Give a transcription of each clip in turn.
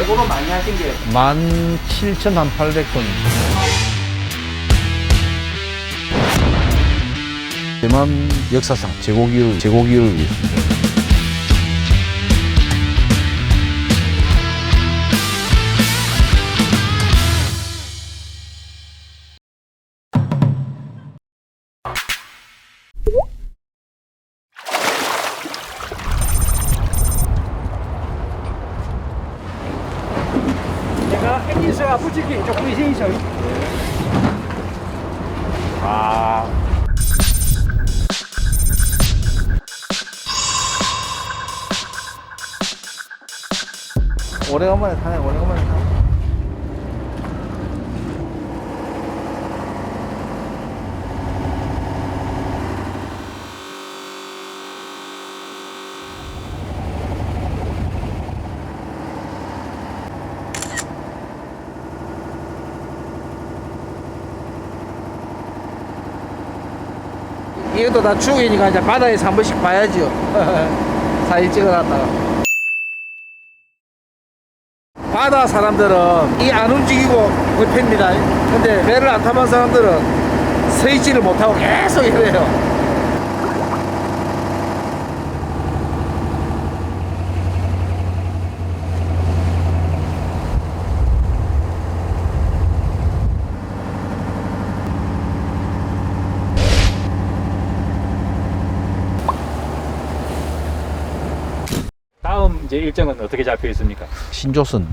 최고로 많이 하신 게 17,800톤. 대만 역사상 제고기를 위해서. 제가 행인서가 붙이기 조금 있으셔. 아. 오래간만에 타네, 오래간만에 타. 이것도 다 추억이니까 이제 바다에서 한 번씩 봐야죠. 사진 찍어놨다가. 바다 사람들은 이 안 움직이고 뱄니다. 근데 배를 안 타본 사람들은 서 있지를 못하고 계속 이래요. 다음 이제 일정은 어떻게 잡혀 있습니까? 신조선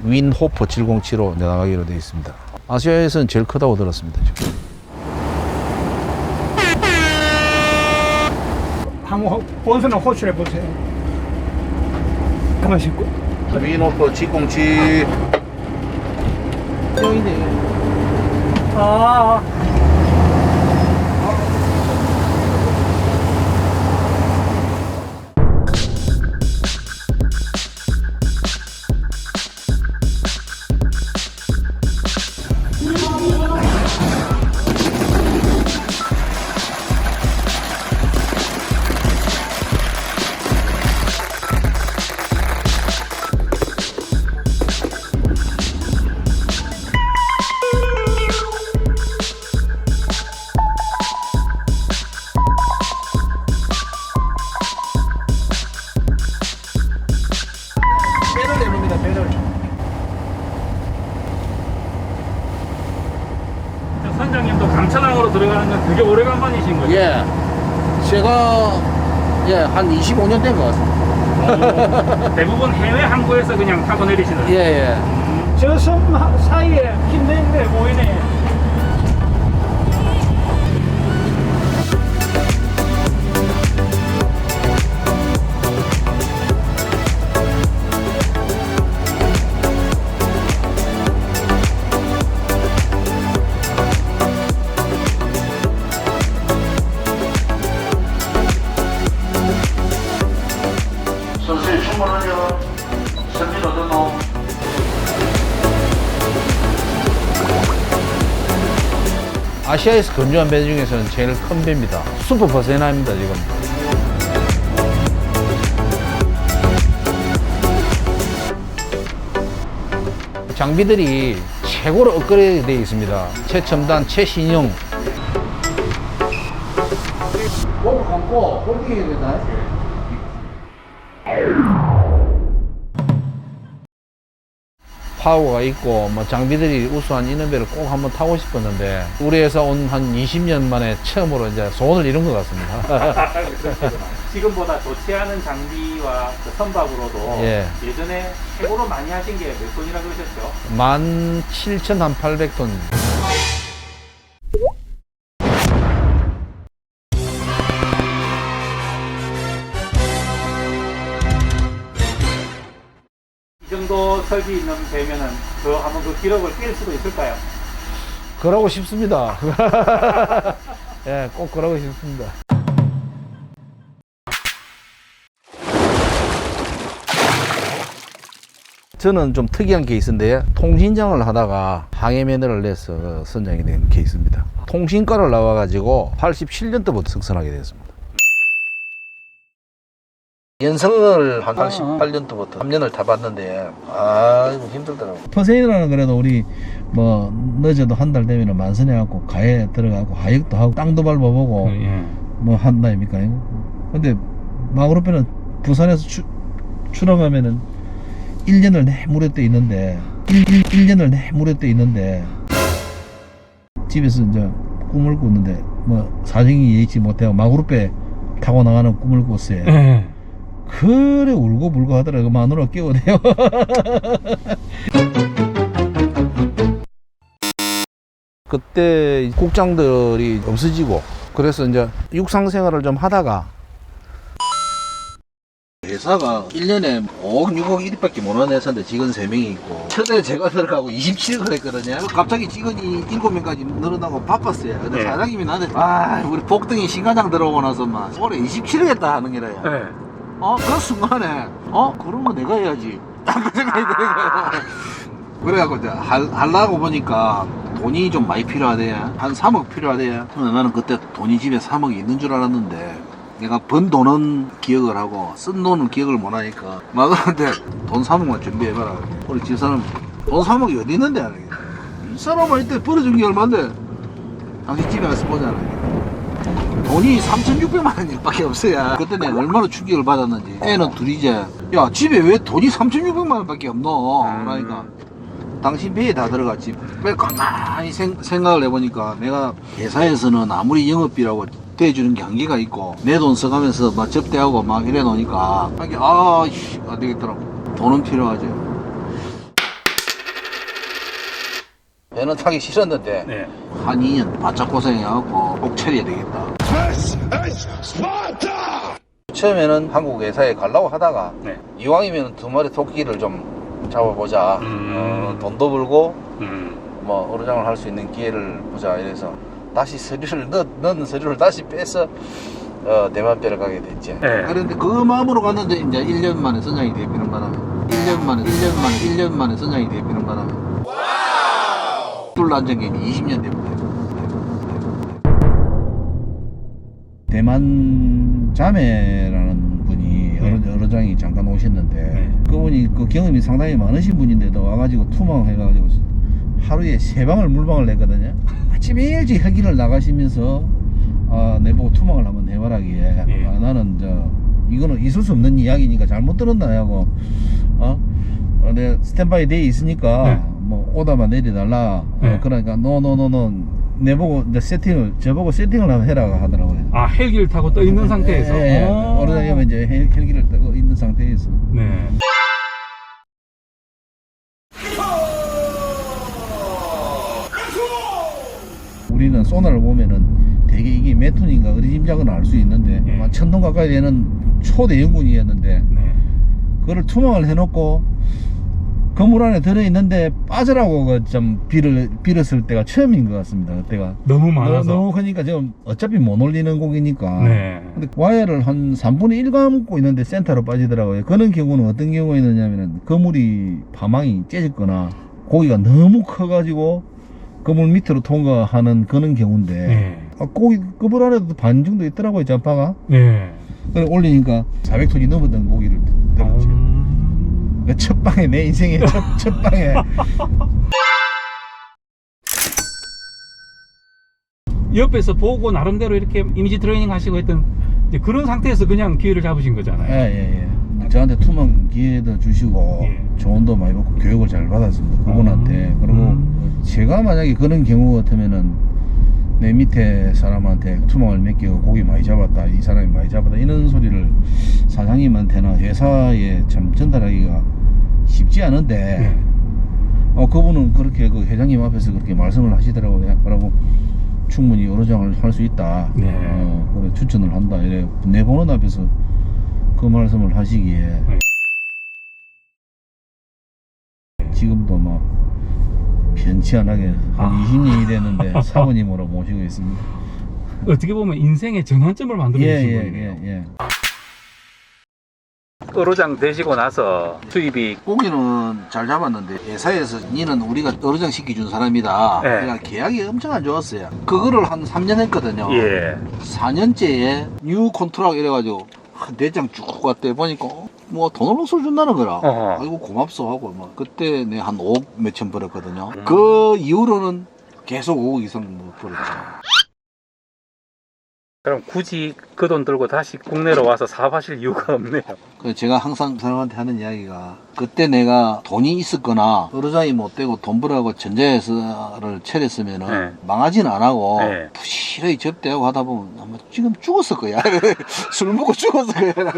윈호퍼 707호 내려가기로 되어 있습니다. 아시아에서는 제일 크다고 들었습니다. 지금. 한번 본선을 호출해 보세요. 가만히 있고. 윈호퍼 707. 여기네. 아, 배를 내놓습니다. 배를. 선장님도 감천항으로 들어가는 건 되게 오래간만이신 거죠? 예. 제가 한 25년 된 것 같습니다. 대부분 해외 항구에서 그냥 타고 내리시는. 예. 저 섬 사이에 힘든데 보이네. 선수의 충분하여 선민 얻어놓 아시아에서 건조한 배 중에서는 제일 큰 배입니다. 슈퍼 버세나입니다, 지금. 장비들이 최고로 업그레이드 되어 있습니다. 최첨단, 최신형. 목을 감고 홀딩 해야 되나요? 파워가 있고 뭐 장비들이 우수한 이런 배를 꼭 한번 타고 싶었는데 우리 회사 온 한 20년 만에 처음으로 이제 소원을 이룬 것 같습니다. 지금보다 좋지 않은 장비와 그 선박으로도 예. 예전에 최고로 많이 하신 게 몇 톤이라 그러셨죠? 17,800톤. 이 정도 설비 있는 배면은 그 한번 그 기록을 깰 수도 있을까요? 그러고 싶습니다. 예, 꼭 그러고 싶습니다. 저는 좀 특이한 케이스인데 통신장을 하다가 항해 면허를 내서 선장이 된 케이스입니다. 통신과를 나와가지고 87년도부터 승선하게 됐습니다. 연성을 한 88년도부터 3년을 타봤는데 이거 힘들더라고. 퍼세인이라는 그래도 우리 뭐 늦어도 한 달 되면 만선해 갖고 가에 들어가고 하역도 하고 땅도 밟아보고 뭐 한다 아닙니까? 근데 마그로페는 부산에서 출항하면은 1년을 내무려 때 있는데 1년을 내무려 때 있는데 집에서 이제 꿈을 꾸는데 뭐 사정이 예의치 못해요. 마그로페 타고 나가는 꿈을 꿨어요. 그래 울고 불고 하더라고. 마누라 깨워대요. 그때 국장들이 없어지고 그래서 이제 육상 생활을 좀 하다가 회사가 1년에 5억 6억 1억밖에 못 하는 회사인데 직원 3명이 있고 첫해 제가 들어가고 27을 했거든요. 갑자기 직원이 7명까지 늘어나고 바빴어요. 근데 사장님이 나한테 우리 복등이 신가장 들어오고 나서 막 올해 27을 했다 하는 게래요. 그 순간에 그러면 내가 해야지 딱 그 생각이 들어요. 그래갖고 이제 하려고 보니까 돈이 좀 많이 필요하대. 한 3억 필요하대. 나는 그때 돈이 집에 3억이 있는 줄 알았는데 내가 번 돈은 기억을 하고 쓴 돈은 기억을 못 하니까 마누라한테 돈 3억만 준비해봐라. 우리 집사람 돈 3억이 어디 있는데? 이 사람은 이때 벌어준 게 얼만데? 당신 집에 가서 보잖아. 돈이 3,600만 원밖에 없어야. 그때 내가 얼마나 충격을 받았는지. 애는 둘이제. 야, 집에 왜 돈이 3,600만 원밖에 없노? 그러니까 당신 배에 다 들어갔지. 왜 가만히 생각을 해보니까 내가 회사에서는 아무리 영업비라고 대주는 게 한계가 있고 내 돈 써가면서 막 접대하고 막 이래 놓으니까 안 되겠더라고. 돈은 필요하죠. 배는 타기 싫었는데 한 2년 바짝 고생해갖고 꼭 처리해야 되겠다. 처음에는 한국 회사에 가려고 하다가 이왕이면 2마리 토끼를 좀 잡아보자. 돈도 벌고 뭐 어로장을 할 수 있는 기회를 보자 이래서 다시 서류를 넣은 서류를 다시 빼서 대만배를 가게 됐지. 그런데 그 마음으로 갔는데 이제 1년 만에 선장이 되비는 바람에 1년 만에 선장이 되비는 바람에 둘란전기 20년 됩니다. 대만 자매라는 분이 어로장이 잠깐 오셨는데 그분이 그 경험이 상당히 많으신 분인데도 와가지고 투망해가지고 하루에 3방을 물방을 냈거든요. 아침 일찍 헬기를 나가시면서 내보고 투망을 한번 해봐라기에 나는 이거는 있을 수 없는 이야기니까 잘못 들었나 하고 내가 스탠바이 돼 있으니까 뭐 오다만 내려달라. 그러니까 노노노노 내보고 이제 저보고 세팅을 한번 해라 하더라고요. 헬기를 타고 떠 있는 상태에서. 어르장이면 이제 헬기를 타고 있는 상태에서. 우리는 소나를 보면은 되게 이게 몇 톤인가 어리짐작은 알 수 있는데 1000톤 가까이 되는 초대형군이었는데 그거를 투망을 해놓고 건물 안에 들어있는데 빠져라고 좀 빌었을 때가 처음인 것 같습니다. 그때가 너무 많아서 너무 크니까 지금 어차피 못 올리는 고기니까 근데 와이어를 한 3분의 1 감고 있는데 센터로 빠지더라고요. 그런 경우는 어떤 경우가 있느냐면 그물이 파망이 째졌거나 고기가 너무 커가지고 그물 밑으로 통과하는 그런 경우인데 고기 그물 안에도 반 정도 있더라고요. 잔파가 그래 올리니까 400톤이 넘었던 고기를 들었지. 첫 방에 내 인생의 첫 방에 옆에서 보고 나름대로 이렇게 이미지 트레이닝 하시고 했던 이제 그런 상태에서 그냥 기회를 잡으신 거잖아요. 예. 저한테 투망 기회도 주시고 조언도 많이 받고 교육을 잘 받았습니다. 그분한테. 그리고 제가 만약에 그런 경우 같으면은 내 밑에 사람한테 투망을 맡기고 고기 많이 잡았다, 이 사람이 많이 잡았다 이런 소리를 사장님한테나 회사에 참 전달하기가 쉽지 않은데 그분은 그렇게 그 회장님 앞에서 그렇게 말씀을 하시더라고요. 그러고 충분히 어로장을 할 수 있다. 그래 추천을 한다. 이래 내보는 앞에서 그 말씀을 하시기에 지금도 막 편치 않게 한 20년이 됐는데 사모님으로 모시고 있습니다. 어떻게 보면 인생의 전환점을 만들어 주신 거예요. 어로장 되시고 나서 수입이 고기는 잘 잡았는데 회사에서 니는 우리가 어로장 시켜준 사람이다. 그러니까 계약이 엄청 안 좋았어요. 그거를 한 3년 했거든요. 4년째에 뉴 컨트락 이래가지고 내장 쭉 갔대 보니까 뭐 돈으로 써준다는 거라. 어허. 아이고 고맙소 하고 막 그때 내 한 5억 몇천 벌었거든요. 그 이후로는 계속 5억 이상 뭐 벌었죠. 그럼 굳이 그 돈 들고 다시 국내로 와서 사업하실 이유가 없네요. 그래서 제가 항상 사람한테 하는 이야기가 그때 내가 돈이 있었거나 어르장이 못 되고 돈 벌어가고 전자회사를 차렸으면은 네. 망하지는 안 하고 네. 부실하게 접대하고 하다 보면 아마 지금 죽었을 거야. 술 먹고 죽었을 거야.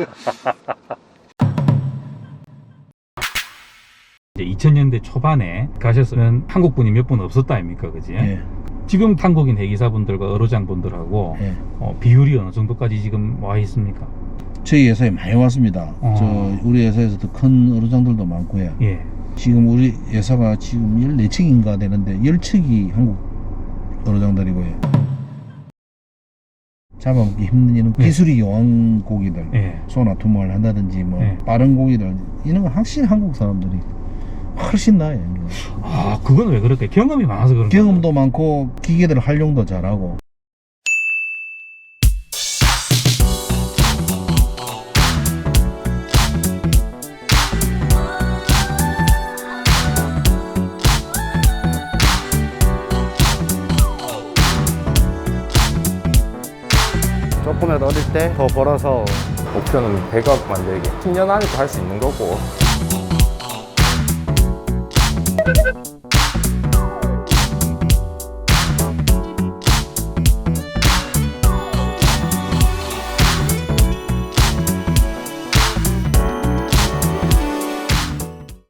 이제 2000년대 초반에 가셨으면 한국분이 몇 분 없었다 아닙니까, 그지? 예. 지금 한국인 대기사분들과 어로장분들하고 예. 비율이 어느 정도까지 지금 와 있습니까? 저희 회사에 많이 왔습니다. 어. 우리 회사에서도 큰 어르장들도 많고요. 예. 지금 우리 회사가 지금 14층인가 되는데 10층이 한국 어르장들이고요. 잡아먹기 힘든 이런 네. 기술이 용한 고기들, 예. 소나 투망을 한다든지 뭐 네. 빠른 고기들 이런 거 확실히 한국 사람들이 훨씬 나아요. 아, 그건 왜 그럴까요? 경험이 많아서 그런 거예요. 경험도 많고 기계들 활용도 잘하고. 조금이라도 어릴 때 더 벌어서 목표는 100억 만들기. 10년 안에도 할 수 있는 거고